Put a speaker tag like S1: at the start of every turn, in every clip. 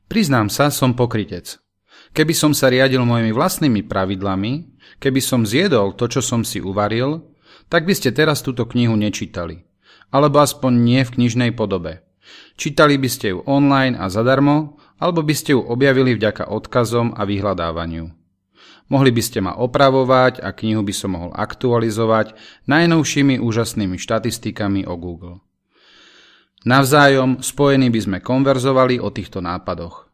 S1: Priznám sa, som pokrytec. Keby som sa riadil mojimi vlastnými pravidlami, keby som zjedol to, čo som si uvaril, tak by ste teraz túto knihu nečítali. Alebo aspoň nie v knižnej podobe. Čítali by ste ju online a zadarmo, alebo by ste ju objavili vďaka odkazom a vyhľadávaniu. Mohli by ste ma opravovať a knihu by som mohol aktualizovať najnovšími úžasnými štatistikami o Google. Navzájom spojení by sme konverzovali o týchto nápadoch.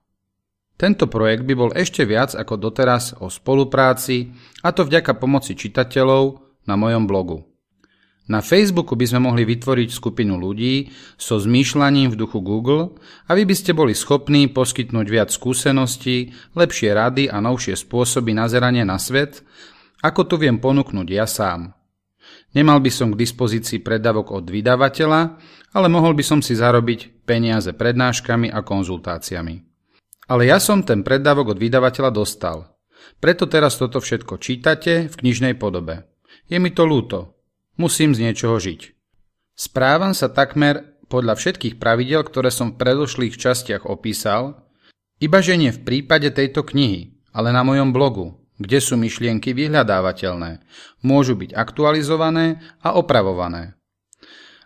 S1: Tento projekt by bol ešte viac ako doteraz o spolupráci, a to vďaka pomoci čitateľov na mojom blogu. Na Facebooku by sme mohli vytvoriť skupinu ľudí so zmýšľaním v duchu Google a vy by ste boli schopní poskytnúť viac skúseností, lepšie rady a novšie spôsoby nazerania na svet, ako tu viem ponúknuť ja sám. Nemal by som k dispozícii predávok od vydavateľa, ale mohol by som si zarobiť peniaze prednáškami a konzultáciami. Ale ja som ten predávok od vydavateľa dostal. Preto teraz toto všetko čítate v knižnej podobe. Je mi to ľúto. Musím z niečoho žiť. Správam sa takmer podľa všetkých pravidiel, ktoré som v predošlých častiach opísal, ibaže nie v prípade tejto knihy, ale na mojom blogu, kde sú myšlienky vyhľadávateľné, môžu byť aktualizované a opravované.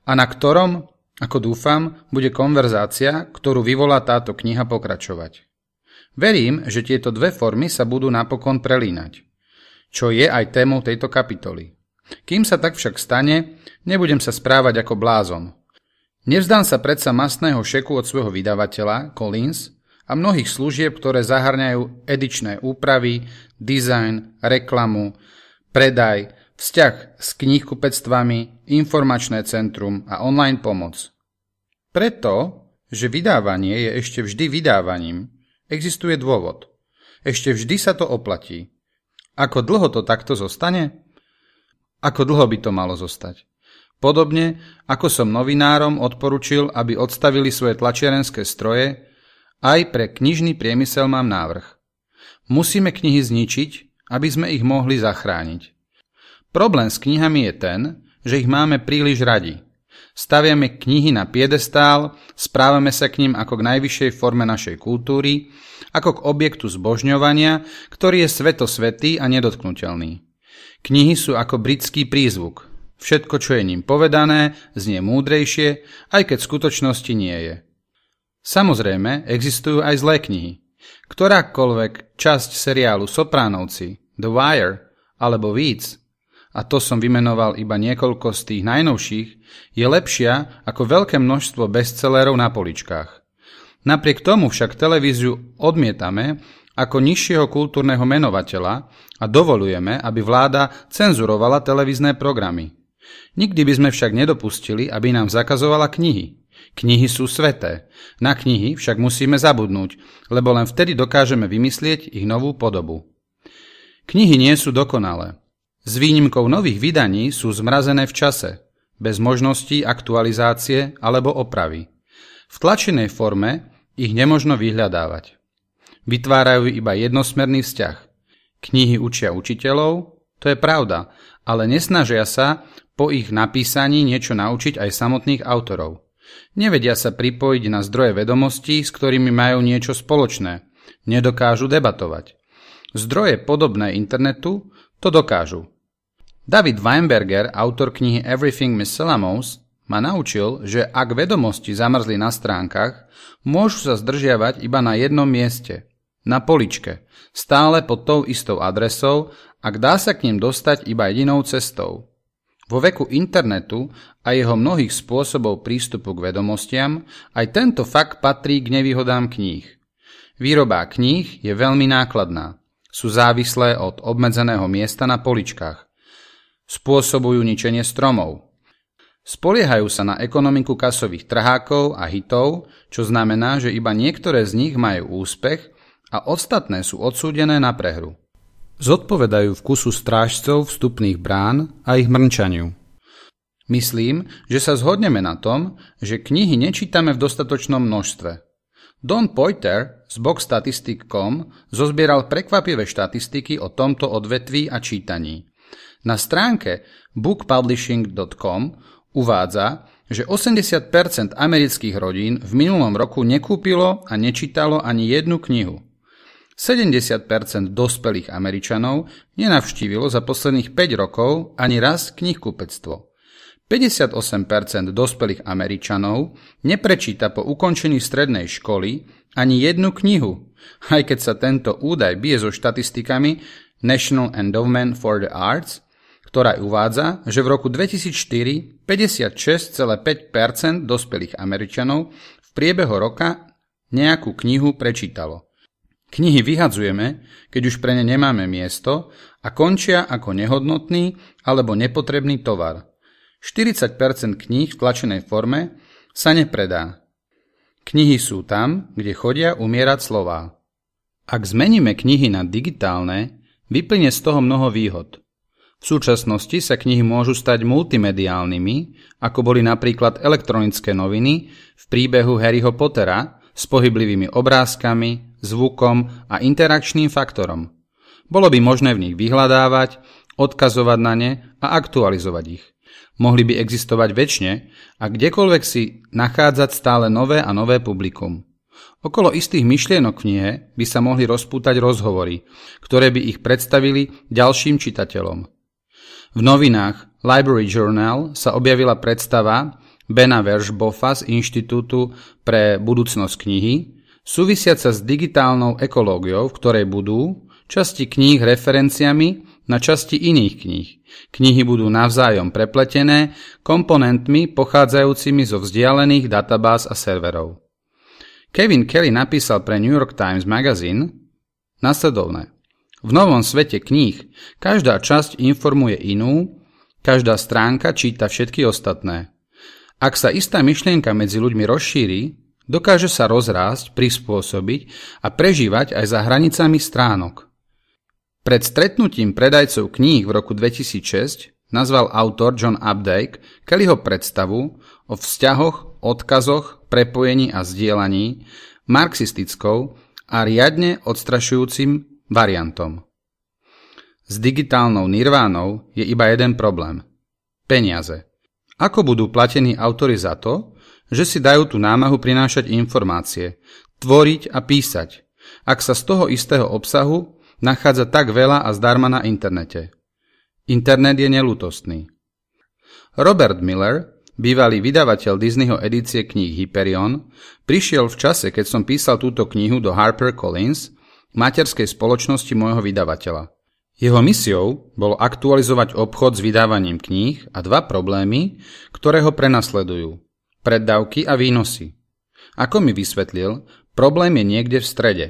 S1: A na ktorom, ako dúfam, bude konverzácia, ktorú vyvolá táto kniha pokračovať. Verím, že tieto dve formy sa budú napokon prelínať, čo je aj témou tejto kapitoly. Kým sa tak však stane, nebudem sa správať ako blázon. Nevzdám sa predsa mastného šeku od svojho vydavateľa, Collins, a mnohých služieb, ktoré zahrňajú edičné úpravy, dizajn, reklamu, predaj, vzťah s knihkupectvami, informačné centrum a online pomoc. Preto, že vydávanie je ešte vždy vydávaním, existuje dôvod. Ešte vždy sa to oplatí. Ako dlho to takto zostane? Ako dlho by to malo zostať? Podobne, ako som novinárom odporučil, aby odstavili svoje tlačiarenské stroje, aj pre knižný priemysel mám návrh. Musíme knihy zničiť, aby sme ich mohli zachrániť. Problém s knihami je ten, že ich máme príliš radi. Staviame knihy na piedestál, správame sa k nim ako k najvyššej forme našej kultúry, ako k objektu zbožňovania, ktorý je svetosvätý a nedotknuteľný. Knihy sú ako britský prízvuk. Všetko, čo je ním povedané, znie múdrejšie, aj keď v skutočnosti nie je. Samozrejme, existujú aj zlé knihy. Ktorákoľvek časť seriálu Sopránovci, The Wire alebo Weeds, a to som vymenoval iba niekoľko z tých najnovších, je lepšia ako veľké množstvo bestsellerov na poličkách. Napriek tomu však televíziu odmietame ako nižšieho kultúrneho menovateľa a dovolujeme, aby vláda cenzurovala televízne programy. Nikdy by sme však nedopustili, aby nám zakazovala knihy. Knihy sú sväté. Na knihy však musíme zabudnúť, lebo len vtedy dokážeme vymyslieť ich novú podobu. Knihy nie sú dokonalé. S výnimkou nových vydaní sú zmrazené v čase, bez možností aktualizácie alebo opravy. V tlačenej forme ich nemožno vyhľadávať. Vytvárajú iba jednosmerný vzťah. Knihy učia učiteľov, to je pravda, ale nesnažia sa po ich napísaní niečo naučiť aj samotných autorov. Nevedia sa pripojiť na zdroje vedomostí, s ktorými majú niečo spoločné. Nedokážu debatovať. Zdroje podobné internetu to dokážu. David Weinberger, autor knihy Everything Miss Salamos, ma naučil, že ak vedomosti zamrzli na stránkach, môžu sa zdržiavať iba na jednom mieste. Na poličke, stále pod tou istou adresou, ak dá sa k nim dostať iba jedinou cestou. Vo veku internetu a jeho mnohých spôsobov prístupu k vedomostiam aj tento fakt patrí k nevýhodám kníh. Výroba kníh je veľmi nákladná. Sú závislé od obmedzeného miesta na poličkách. Spôsobujú ničenie stromov. Spoliehajú sa na ekonomiku kasových trhákov a hitov, čo znamená, že iba niektoré z nich majú úspech a ostatné sú odsúdené na prehru. Zodpovedajú vkusu strážcov vstupných brán a ich mrnčaniu. Myslím, že sa zhodneme na tom, že knihy nečítame v dostatočnom množstve. Don Poiter z boxstatistic.com zozbieral prekvapivé štatistiky o tomto odvetví a čítaní. Na stránke bookpublishing.com uvádza, že 80% amerických rodín v minulom roku nekúpilo a nečítalo ani jednu knihu. 70% dospelých Američanov nenavštívilo za posledných 5 rokov ani raz knihkupectvo. 58% dospelých Američanov neprečíta po ukončení strednej školy ani jednu knihu, aj keď sa tento údaj bije so štatistikami National Endowment for the Arts, ktorá uvádza, že v roku 2004 56,5% dospelých Američanov v priebehu roka nejakú knihu prečítalo. Knihy vyhadzujeme, keď už pre ne nemáme miesto a končia ako nehodnotný alebo nepotrebný tovar. 40% kníh v tlačenej forme sa nepredá. Knihy sú tam, kde chodia umierať slová. Ak zmeníme knihy na digitálne, vyplynie z toho mnoho výhod. V súčasnosti sa knihy môžu stať multimediálnymi, ako boli napríklad elektronické noviny v príbehu Harryho Pottera s pohyblivými obrázkami, zvukom a interakčným faktorom. Bolo by možné v nich vyhľadávať, odkazovať na ne a aktualizovať ich. Mohli by existovať večne a kdekoľvek si nachádzať stále nové a nové publikum. Okolo istých myšlienok v knihe by sa mohli rozpútať rozhovory, ktoré by ich predstavili ďalším čitateľom. V novinách Library Journal sa objavila predstava Bena Vershboffa z Inštitútu pre budúcnosť knihy, súvisiaca s digitálnou ekológiou, v ktorej budú časti kníh referenciami na časti iných kníh. Knihy budú navzájom prepletené komponentmi pochádzajúcimi zo vzdialených databáz a serverov. Kevin Kelly napísal pre New York Times Magazine nasledovné. V novom svete kníh každá časť informuje inú, každá stránka číta všetky ostatné. Ak sa istá myšlienka medzi ľuďmi rozšíri, dokáže sa rozrásť, prispôsobiť a prežívať aj za hranicami stránok. Pred stretnutím predajcov kníh v roku 2006 nazval autor John Updike Kellyho predstavu o vzťahoch, odkazoch, prepojení a zdieľaní marxistickou a riadne odstrašujúcim variantom. S digitálnou nirvánou je iba jeden problém. Peniaze. Ako budú platení autori za to, že si dajú tú námahu prinášať informácie, tvoriť a písať, ak sa z toho istého obsahu nachádza tak veľa a zdarma na internete. Internet je neľútostný. Robert Miller, bývalý vydavateľ Disneyho edície kníh Hyperion, prišiel v čase, keď som písal túto knihu do HarperCollins, materskej spoločnosti môjho vydavateľa. Jeho misiou bolo aktualizovať obchod s vydávaním kníh a dva problémy, ktoré ho prenasledujú. Preddavky a výnosy. Ako mi vysvetlil, problém je niekde v strede.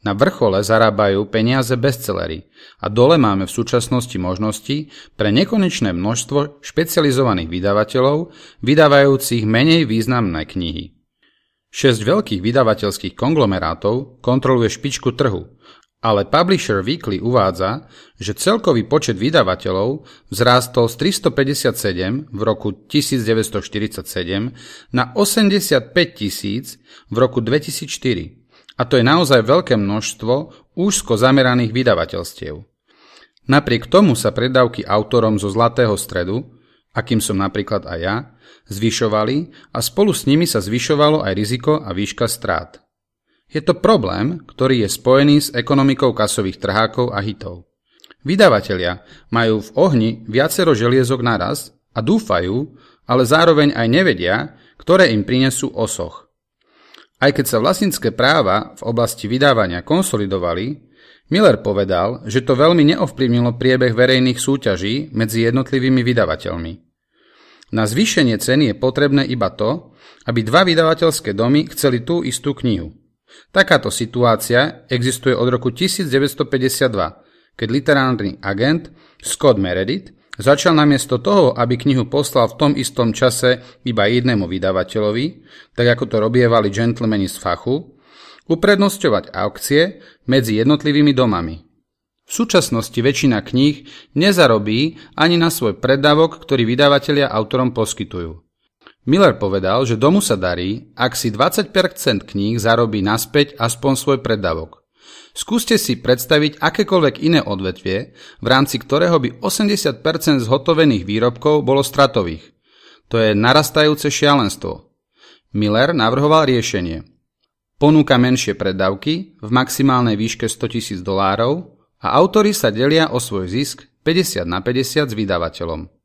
S1: Na vrchole zarábajú peniaze bestsellery a dole máme v súčasnosti možnosti pre nekonečné množstvo špecializovaných vydavateľov, vydávajúcich menej významné knihy. 6 veľkých vydavateľských konglomerátov kontroluje špičku trhu, ale Publisher Weekly uvádza, že celkový počet vydavateľov vzrástol z 357 v roku 1947 na 85 000 v roku 2004. A to je naozaj veľké množstvo úzko zameraných vydavateľstiev. Napriek tomu sa predávky autorom zo zlatého stredu, akým som napríklad aj ja, zvyšovali a spolu s nimi sa zvyšovalo aj riziko a výška strát. Je to problém, ktorý je spojený s ekonomikou kasových trhákov a hitov. Vydavatelia majú v ohni viacero želiezok naraz a dúfajú, ale zároveň aj nevedia, ktoré im prinesú osoch. Aj keď sa vlastnícke práva v oblasti vydávania konsolidovali, Miller povedal, že to veľmi neovplyvnilo priebeh verejných súťaží medzi jednotlivými vydavateľmi. Na zvýšenie ceny je potrebné iba to, aby dva vydavateľské domy chceli tú istú knihu. Takáto situácia existuje od roku 1952, keď literárny agent Scott Meredith začal namiesto toho, aby knihu poslal v tom istom čase iba jednému vydavateľovi, tak ako to robievali gentlemani z fachu, uprednostňovať aukcie medzi jednotlivými domami. V súčasnosti väčšina kníh nezarobí ani na svoj preddavok, ktorý vydavatelia autorom poskytujú. Miller povedal, že domu sa darí, ak si 20% kníh zarobí naspäť aspoň svoj preddavok. Skúste si predstaviť akékoľvek iné odvetvie, v rámci ktorého by 80% zhotovených výrobkov bolo stratových. To je narastajúce šialenstvo. Miller navrhoval riešenie. Ponúka menšie preddavky v maximálnej výške $100,000 a autori sa delia o svoj zisk 50/50 s vydavateľom.